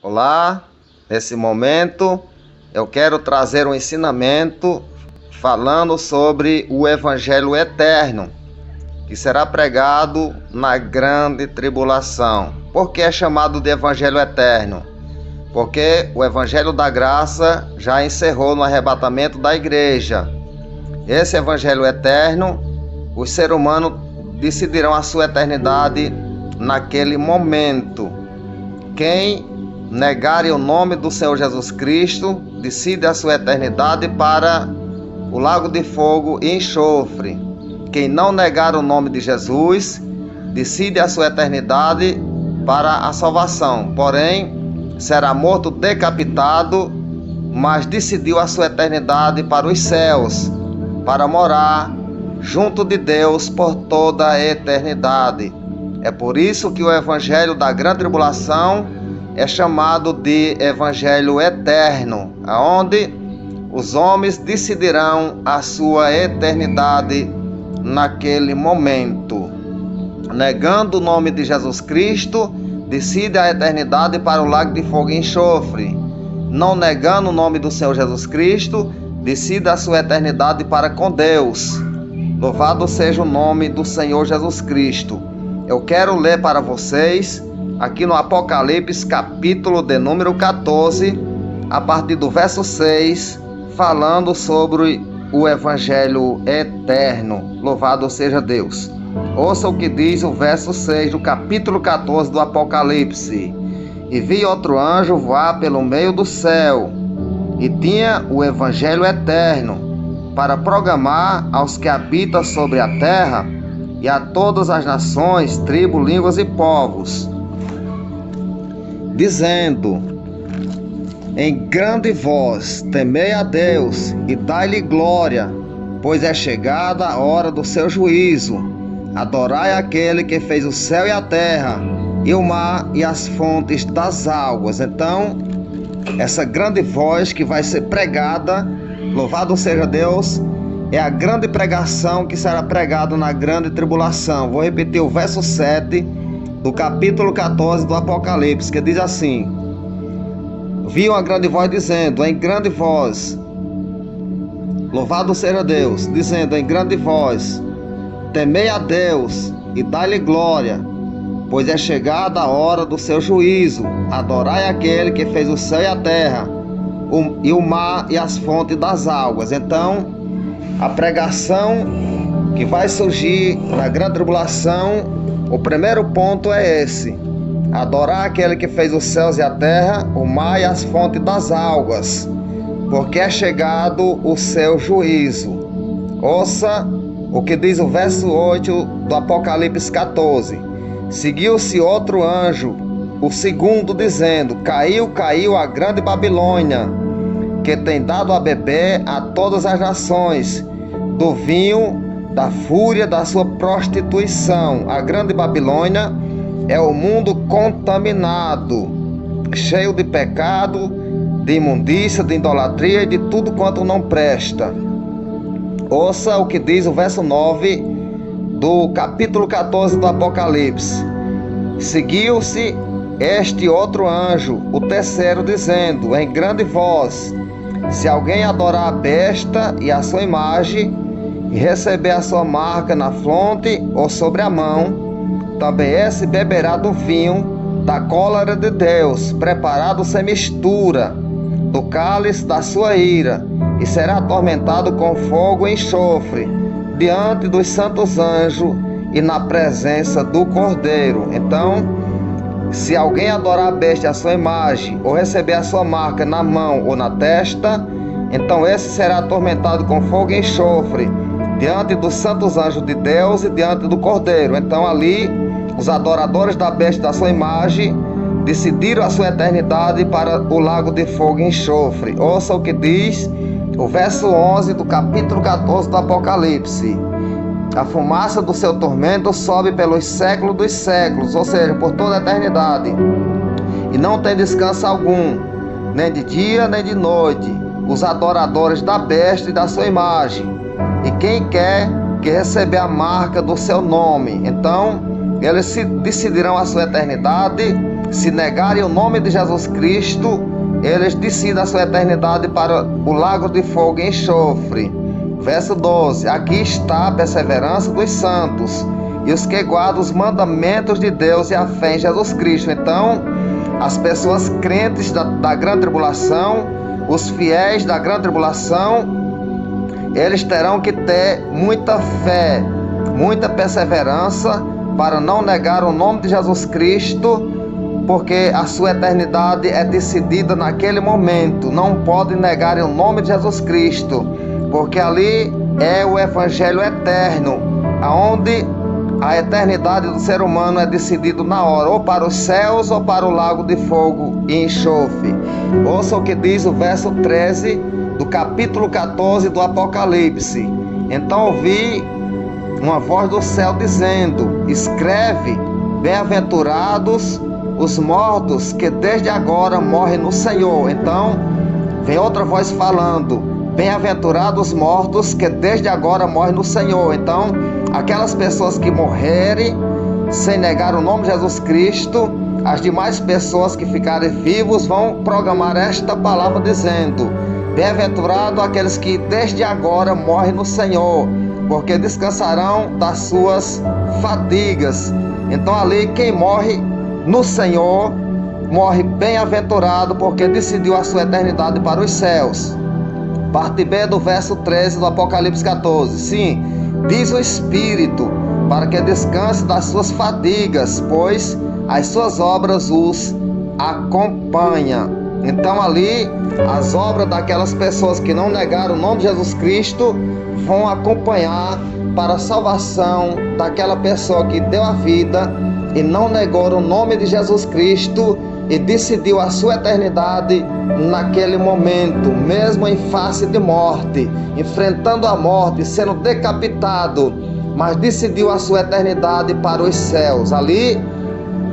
Olá, nesse momento eu quero trazer um ensinamento falando sobre o Evangelho eterno, que será pregado na grande tribulação. Por que é chamado de Evangelho eterno? Porque o Evangelho da graça já encerrou no arrebatamento da igreja. Esse Evangelho eterno, os seres humanos decidirão a sua eternidade naquele momento. Quem negarem o nome do Senhor Jesus Cristo, decide a sua eternidade para o lago de fogo e enxofre. Quem não negar o nome de Jesus, decide a sua eternidade para a salvação. Porém, será morto decapitado, mas decidiu a sua eternidade para os céus, para morar junto de Deus por toda a eternidade. É por isso que o Evangelho da grande tribulação é chamado de Evangelho eterno, aonde os homens decidirão a sua eternidade naquele momento. Negando o nome de Jesus Cristo, decide a eternidade para o lago de fogo e enxofre. Não negando o nome do Senhor Jesus Cristo, decide a sua eternidade para com Deus. Louvado seja o nome do Senhor Jesus Cristo. Eu quero ler para vocês aqui no Apocalipse, capítulo de número 14, a partir do verso 6, falando sobre o Evangelho eterno. Louvado seja Deus. Ouça o que diz o verso 6 do capítulo 14 do Apocalipse. E vi outro anjo voar pelo meio do céu, e tinha o Evangelho eterno, para proclamar aos que habitam sobre a terra, e a todas as nações, tribos, línguas e povos, dizendo em grande voz: temei a Deus e dai-lhe glória, pois é chegada a hora do seu juízo. Adorai aquele que fez o céu e a terra, e o mar e as fontes das águas. Então, essa grande voz que vai ser pregada, louvado seja Deus, é a grande pregação que será pregada na grande tribulação. Vou repetir o verso 7 do capítulo 14 do Apocalipse, que diz assim: vi uma grande voz dizendo, em grande voz, louvado seja Deus, dizendo em grande voz: temei a Deus e dai-lhe glória, pois é chegada a hora do seu juízo. Adorai aquele que fez o céu e a terra, e o mar e as fontes das águas. Então, a pregação que vai surgir na grande tribulação, o primeiro ponto é esse: adorar aquele que fez os céus e a terra, o mar e as fontes das águas, porque é chegado o seu juízo. Ouça o que diz o verso 8 do Apocalipse 14. Seguiu-se outro anjo, o segundo, dizendo: caiu, caiu a grande Babilônia, que tem dado a beber a todas as nações do vinho da fúria da sua prostituição. A grande Babilônia é o mundo contaminado, cheio de pecado, de imundícia, de idolatria e de tudo quanto não presta. Ouça o que diz o verso 9 do capítulo 14 do Apocalipse. Seguiu-se este outro anjo, o terceiro, dizendo em grande voz: se alguém adorar a besta e a sua imagem, e receber a sua marca na fronte ou sobre a mão, também esse beberá do vinho da cólera de Deus, preparado sem mistura, do cálice da sua ira, e será atormentado com fogo e enxofre, diante dos santos anjos e na presença do Cordeiro. Então, se alguém adorar a besta e a sua imagem, ou receber a sua marca na mão ou na testa, então esse será atormentado com fogo e enxofre, diante dos santos anjos de Deus e diante do Cordeiro. Então ali, os adoradores da besta e da sua imagem decidiram a sua eternidade para o lago de fogo e enxofre. Ouça o que diz o verso 11 do capítulo 14 do Apocalipse: a fumaça do seu tormento sobe pelos séculos dos séculos, ou seja, por toda a eternidade, e não tem descanso algum, nem de dia nem de noite, os adoradores da besta e da sua imagem, e quem quer que receber a marca do seu nome. Então, eles decidirão a sua eternidade se negarem o nome de Jesus Cristo, eles decidem a sua eternidade para o lago de fogo e enxofre. Verso 12: aqui está a perseverança dos santos e os que guardam os mandamentos de Deus e a fé em Jesus Cristo. Então, as pessoas crentes da grande tribulação, os fiéis da grande tribulação, eles terão que ter muita fé, muita perseverança para não negar o nome de Jesus Cristo, porque a sua eternidade é decidida naquele momento. Não podem negar o nome de Jesus Cristo, porque ali é o Evangelho eterno, onde a eternidade do ser humano é decidido na hora, ou para os céus ou para o lago de fogo e enxofre. Ouça o que diz o verso 13 do capítulo 14 do Apocalipse. Então ouvi uma voz do céu dizendo: escreve, bem-aventurados os mortos que desde agora morrem no Senhor. Então vem outra voz falando: bem-aventurados os mortos que desde agora morrem no Senhor. Então, aquelas pessoas que morrerem sem negar o nome de Jesus Cristo, as demais pessoas que ficarem vivos vão proclamar esta palavra dizendo: bem-aventurado aqueles que desde agora morrem no Senhor, porque descansarão das suas fadigas. Então ali quem morre no Senhor morre bem-aventurado, porque decidiu a sua eternidade para os céus. Parte B do verso 13 do Apocalipse 14. Sim, diz o Espírito, para que descanse das suas fadigas, pois as suas obras os acompanham. Então ali, as obras daquelas pessoas que não negaram o nome de Jesus Cristo vão acompanhar para a salvação daquela pessoa que deu a vida e não negou o nome de Jesus Cristo e decidiu a sua eternidade naquele momento, mesmo em face de morte, enfrentando a morte, sendo decapitado, mas decidiu a sua eternidade para os céus. Ali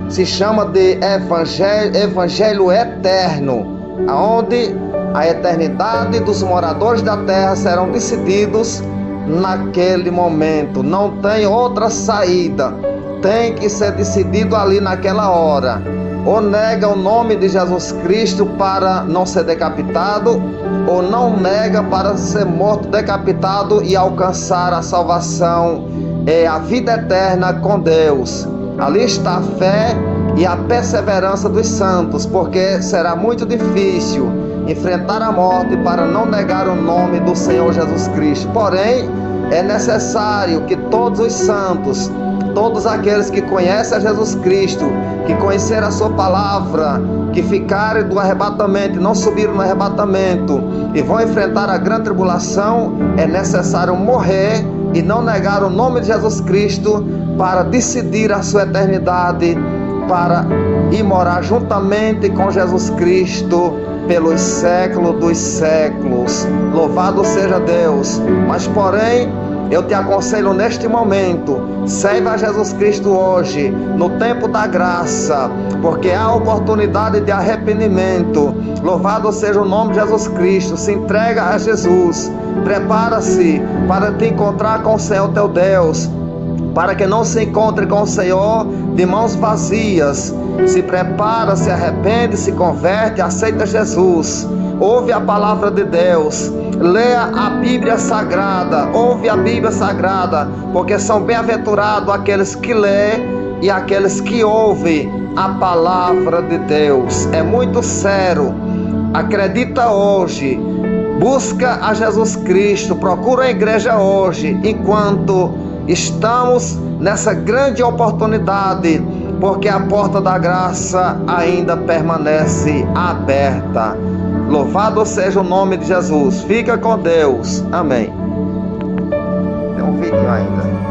se chama de Evangelho eterno, onde a eternidade dos moradores da terra serão decididos naquele momento. Não tem outra saída, tem que ser decidido ali naquela hora. Ou nega o nome de Jesus Cristo para não ser decapitado, ou não nega para ser morto, decapitado e alcançar a salvação, a vida eterna com Deus. Ali está a fé e a perseverança dos santos, porque será muito difícil enfrentar a morte para não negar o nome do Senhor Jesus Cristo. Porém, é necessário que todos os santos, todos aqueles que conhecem a Jesus Cristo, que conheceram a sua palavra, que ficarem do arrebatamento e não subiram no arrebatamento e vão enfrentar a grande tribulação, é necessário morrer e não negar o nome de Jesus Cristo para decidir a sua eternidade, para ir morar juntamente com Jesus Cristo pelos séculos dos séculos. Louvado seja Deus. Mas porém, eu te aconselho neste momento, serve a Jesus Cristo hoje, no tempo da graça, porque há oportunidade de arrependimento. Louvado seja o nome de Jesus Cristo. Se entrega a Jesus, prepara-se para te encontrar com o Senhor teu Deus, para que não se encontre com o Senhor de mãos vazias. Se prepara, se arrepende, se converte, aceita Jesus, ouve a palavra de Deus, leia a Bíblia Sagrada, ouve a Bíblia Sagrada, porque são bem-aventurados aqueles que lêem e aqueles que ouvem a palavra de Deus. É muito sério. Acredita hoje, busca a Jesus Cristo, procura a igreja hoje, enquanto estamos nessa grande oportunidade, porque a porta da graça ainda permanece aberta. Louvado seja o nome de Jesus. Fica com Deus. Amém. Tem um vídeo ainda.